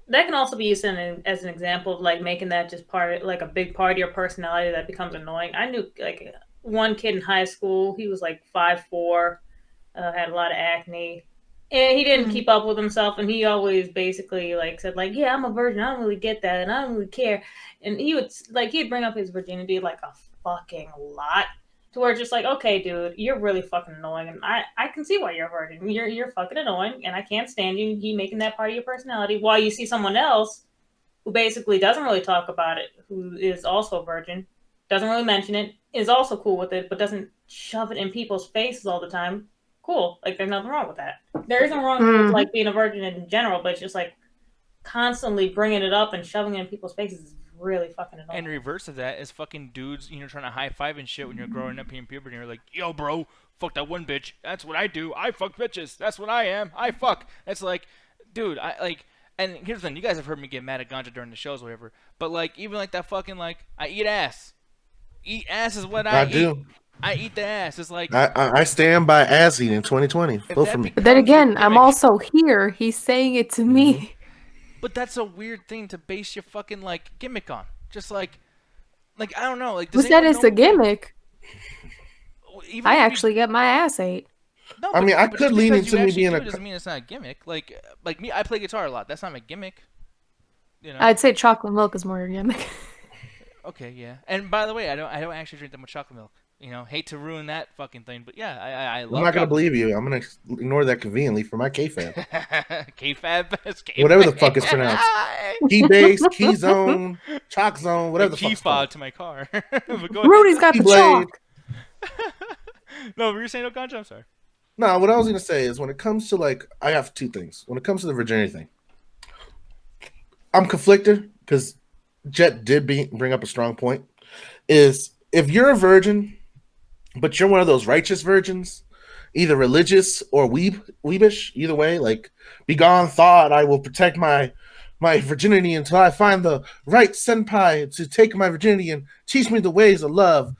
That can also be used as an example of like making that just like a big part of your personality that becomes annoying. I knew like one kid in high school. He was like 5'4", had a lot of acne, and he didn't keep up with himself. And he always basically like said like, "Yeah, I'm a virgin. I don't really get that, and I don't really care." And he'd bring up his virginity like a fucking lot. To where it's just like, okay, dude, you're really fucking annoying, and I can see why you're a virgin. You're fucking annoying, and I can't stand you. You making that part of your personality. While you see someone else who basically doesn't really talk about it, who is also a virgin, doesn't really mention it, is also cool with it, but doesn't shove it in people's faces all the time. Cool, like there's nothing wrong with that. There isn't wrong with like being a virgin in general, but it's just like constantly bringing it up and shoving it in people's faces is really fucking annoying. And the reverse of that is fucking dudes, trying to high five and shit when you're growing up in puberty. And you're like, yo, bro, fuck that one bitch. That's what I do. I fuck bitches. That's what I am. I fuck. It's like, dude, and here's the thing. You guys have heard me get mad at ganja during the shows or whatever. But like, even like that fucking like, I eat ass. Eat ass is what I eat. Do. I eat the ass. It's like I stand by ass eating 2020. Vote for me. But then again, I'm also here. He's saying it to me. But that's a weird thing to base your fucking like gimmick on. Just like I don't know. Like, Who does said anyone it's a know? gimmick? Even I if actually get my ass ate. no, I mean, I but could just lean because into you me actually being do a. it doesn't mean it's not a gimmick. Like me, I play guitar a lot. That's not my gimmick. I'd say chocolate milk is more your gimmick. Okay, yeah. And by the way, I don't actually drink that much chocolate milk. Hate to ruin that fucking thing, but yeah, I I'm love not gonna chocolate believe you. I'm gonna ignore that conveniently for my kfab. milk. K-Fab, it's Whatever K-Fab. the fuck it's pronounced. Key base, key zone, chalk zone, A whatever the fuck key it's fob called. to my car. But go Rudy's ahead. got the Keyblade. chalk. No, but you're saying no contra? I'm sorry. No, what I was gonna say is when it comes to like, I have two things. When it comes to the virginity thing, I'm conflicted because Jet did bring up a strong point. Is if you're a virgin, but you're one of those righteous virgins, either religious or weebish, either way, like begone thought, I will protect my virginity until I find the right senpai to take my virginity and teach me the ways of love.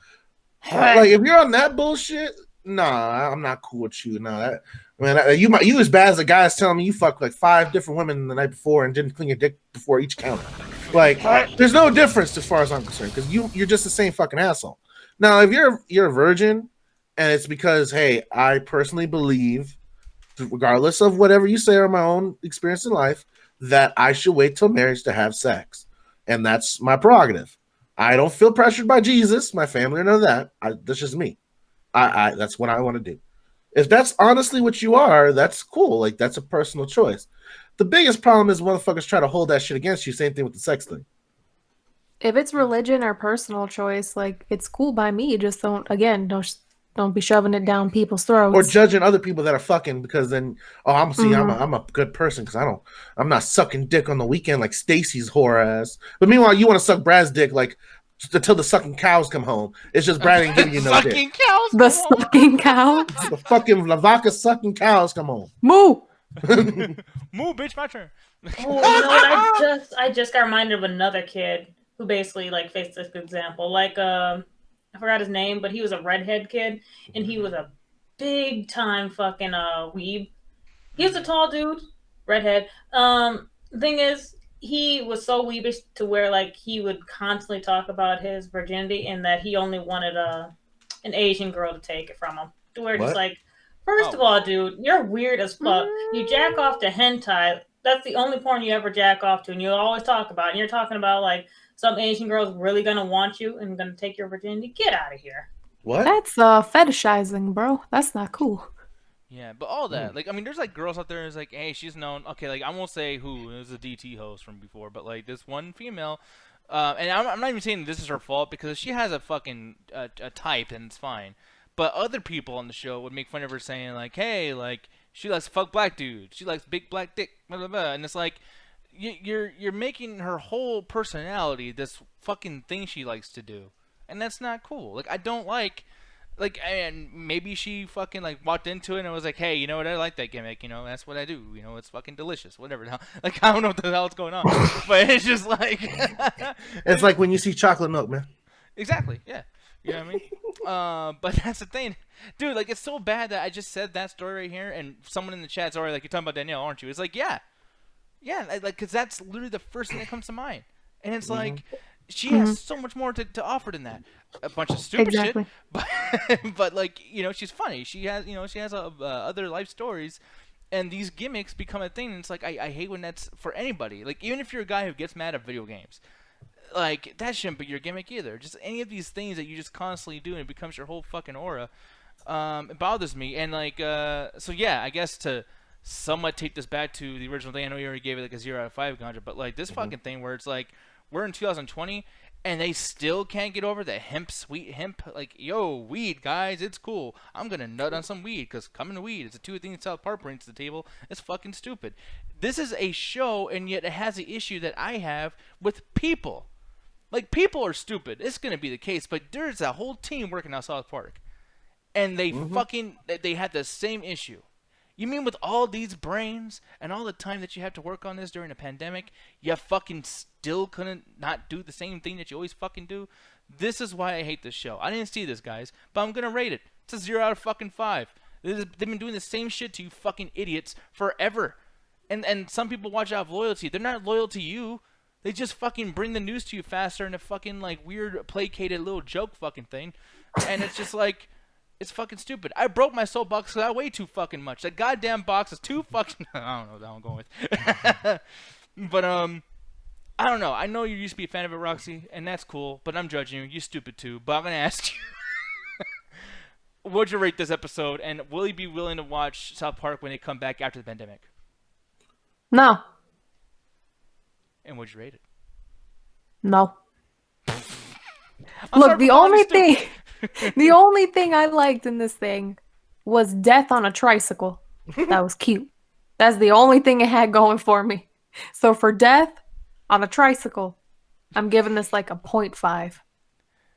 Like if you're on that bullshit, nah, I'm not cool with you. Nah, you as bad as the guys telling me you fucked like 5 different women the night before and didn't clean your dick before each counter. Like, there's no difference as far as I'm concerned because you're just the same fucking asshole. Now, if you're a virgin, and it's because hey, I personally believe, regardless of whatever you say or my own experience in life, that I should wait till marriage to have sex, and that's my prerogative. I don't feel pressured by Jesus, my family, or none of that. That's just me. I that's what I want to do. If that's honestly what you are, that's cool. Like that's a personal choice. The biggest problem is motherfuckers try to hold that shit against you. Same thing with the sex thing. If it's religion or personal choice, like it's cool by me. Just don't be shoving it down people's Or throats. judging other people that are fucking because then Mhm. I'm a good person because I'm not sucking dick on the weekend like Stacy's whore ass. But meanwhile you want to suck Brad's dick like until the sucking cows come home. It's just Brad ain't giving you no dick. Sucking cows. The sucking cows. The fucking Lavaka sucking cows come home. Moo. Moo, bitch, my turn. Oh, you know what? I just got reminded of another kid who basically like faced this example. Like I forgot his name, but he was a redhead kid, and he was a big time fucking weeb. He was a tall dude, redhead. Thing is, he was so weebish to where like he would constantly talk about his virginity and that he only wanted an Asian girl to take it from him. To where just What? like, first of all, dude, you're weird as fuck. You jack off to hentai. That's the only porn you ever jack off to, and you always talk about. And you're talking about like some Asian girl's really gonna want you and gonna take your virginity. Get out of here. What? That's fetishizing, bro. That's not cool. Yeah, but all that, like, I mean, there's like girls out there who's like, hey, she's known. Okay, like I won't say who. It was a DT host from before, but like this one female, and I'm not even saying this is her fault because she has a fucking a type and it's fine. But other people on the show would make fun of her saying like, hey, like she likes to fuck black dudes, she likes big black dick, blah blah blah, and it's like, you're making her whole personality this fucking thing she likes to do, and that's not cool. Like I don't like, and maybe she fucking like walked into it and was like, hey, you know what, I like that gimmick, that's what I do, it's fucking delicious, whatever the hell. Like I don't know what the hell's going on, but it's just like It's like when you see chocolate milk, man. exactly, yeah, you know what I mean. But that's the thing, dude, like it's so bad that I just said that story right here and someone in the chat's already like, you're talking about Danielle, aren't you? It's like, yeah, like because that's literally the first thing that comes to mind, and it's like she has so much more to offer than that. A bunch of stupid Exactly. shit, but like she's funny. She has other life stories, and these gimmicks become a thing. And it's like I hate when that's for anybody. Like even if you're a guy who gets mad at video games, like that shouldn't be your gimmick either. Just any of these things that you just constantly do and it becomes your whole fucking aura. It bothers me. And like so yeah, I guess to somewhat take this back to the original thing. I know you already gave it like a 0 out of 5, Ganja, but like this fucking thing where it's like we're in 2020 and they still can't get over the sweet hemp. Like, yo, weed, guys, it's cool. I'm gonna nut on some weed because coming to weed, it's a two thing South Park brings to the table. It's fucking stupid. This is a show, and yet it has the issue that I have with people. Like, people are stupid. It's gonna be the case, but there's a whole team working on South Park, and they they had the same issue. You mean with all these brains and all the time that you have to work on this during a pandemic, you fucking still couldn't not do the same thing that you always fucking do? This is why I hate this show. I didn't see this, guys, but I'm gonna rate it. It's a 0 out of fucking 5. They've been doing the same shit to you fucking idiots forever. And some people watch out of loyalty. They're not loyal to you. They just fucking bring the news to you faster in a fucking like weird placated little joke fucking thing, and it's just like it's fucking stupid. I broke my soapbox because I weigh too fucking much. That goddamn box is too fucking. I don't know what I'm going with, but I don't know. I know you used to be a fan of it, Roxy, and that's cool. But I'm judging you. You stupid too. But I'm gonna ask you. Would you rate this episode, and will you be willing to watch South Park when they come back after the pandemic? No. And would you rate it? No. Look, the only thing I liked in this thing was Death on a tricycle. That was cute. That's the only thing it had going for me. So for Death on a tricycle, I'm giving this like a 0.5.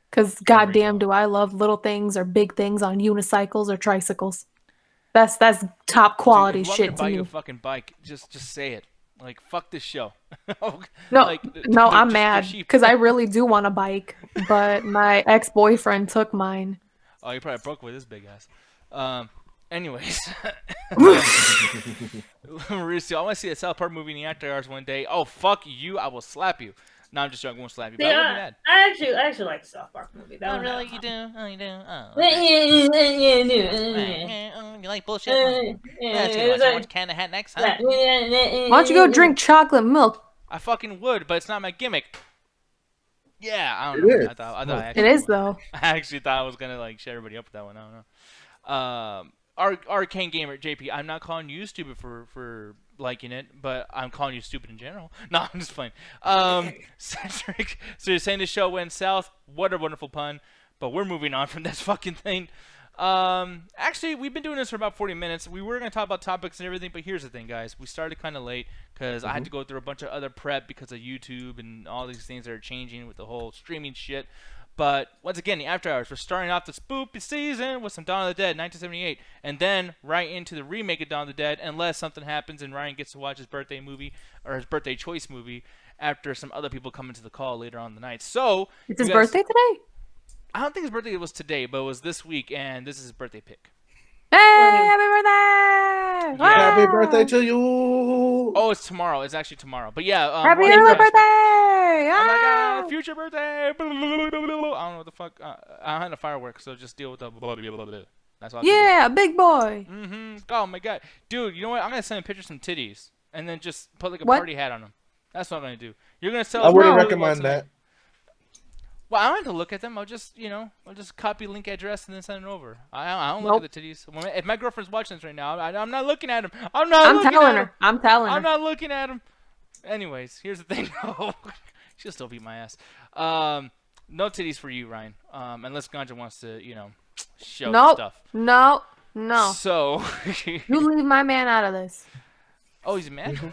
Because goddamn, do I love little things or big things on unicycles or tricycles. That's top quality Dude, if shit to to buy me. you a fucking bike, just say it. Like, fuck this show. No, like, no, I'm just mad because I really do want a bike, but my ex-boyfriend took mine. Oh, you probably broke with this big ass. Anyways, Mauricio, I want to see a South Park movie in the after hours one day. Oh, fuck you! I will slap you. No, I'm just joking. I won't slap you. But I wouldn't be mad. I actually like the South Park movie. That Oh, really? You do? Oh, you do? Oh. Okay. You like bullshit? Yeah, watch Can of Hat next, huh? Why don't you go drink chocolate milk? I fucking would, but it's not my gimmick. Yeah, I don't know. It is. I thought It is though. I actually thought I was gonna like shut everybody up with that one. I don't know. Arcane Gamer JP, I'm not calling you stupid for liking it, but I'm calling you stupid in general. No, I'm just playing. Cedric, so you're saying the show went south? What a wonderful pun. But we're moving on from that fucking thing. Actually, we've been doing this for about 40 minutes. We were going to talk about topics and everything, but here's the thing, guys. We started kind of late because I had to go through a bunch of other prep because of YouTube and all these things that are changing with the whole streaming shit. But once again, the after hours, we're starting off the spoopy season with some Dawn of the Dead, 1978, and then right into the remake of Dawn of the Dead, unless something happens and Ryan gets to watch his birthday movie or his birthday choice movie after some other people come into the call later on in the night. So It's his birthday today? I don't think his birthday was today, but it was this week, and this is his birthday pick. Hey, happy birthday! Yeah. Happy birthday to you! Oh, it's tomorrow. It's actually tomorrow. But yeah, Happy more early than- birthday! Oh my god, future birthday! I don't know what the fuck. I had a fireworks, so just deal with the blah, blah, blah, blah, blah. That's all. Yeah, big boy. Oh my god, dude, you know what? I'm gonna send a picture of some titties and then just put like a What? party hat on them. That's what I'm gonna do. You're gonna sell. I wouldn't No. recommend that. Well, I don't have to look at them. I'll just copy link address and then send it over. I don't look at the titties. If my girlfriend's watching this right now, I'm not looking at them. I'm telling her. I'm telling her. I'm not looking at them. Anyways, here's the thing. She'll still beat my ass. No titties for you, Ryan. Unless Ganja wants to, show stuff. No. So. You leave my man out of this. Oh, he's a man?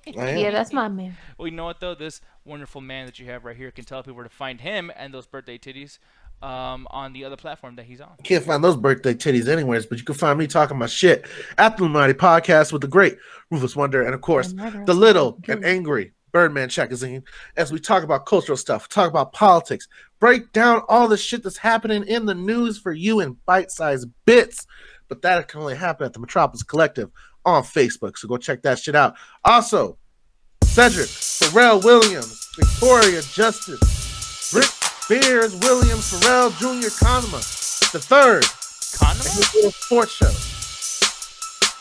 Yeah, that's my man. Well, you know what, though? This wonderful man that you have right here can tell people where to find him and those birthday titties on the other platform that he's on. Can't find those birthday titties anywhere, but you can find me talking my shit at the Illuminati Podcast with the great Rufus Wonder and, of course, the little and angry Birdman Chakazine as we talk about cultural stuff, talk about politics, break down all the shit that's happening in the news for you in bite-sized bits. But that can only happen at the Metropolis Collective on Facebook, so go check that shit out. Also, Cedric, Pharrell Williams, Victoria Justice, Britt Spears, Williams, Pharrell Jr. Conema, the third, Conema? and his little sports show,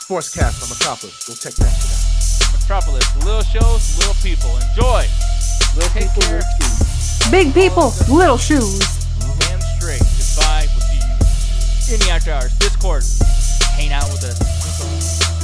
Sportscast on Metropolis. Go check that shit out. Metropolis, little shows, little people. Enjoy. Little Take people, care. little shoes. Big people, little shoes. Damn straight. Goodbye. We'll see you in the after hours. Discord. Hang out with us.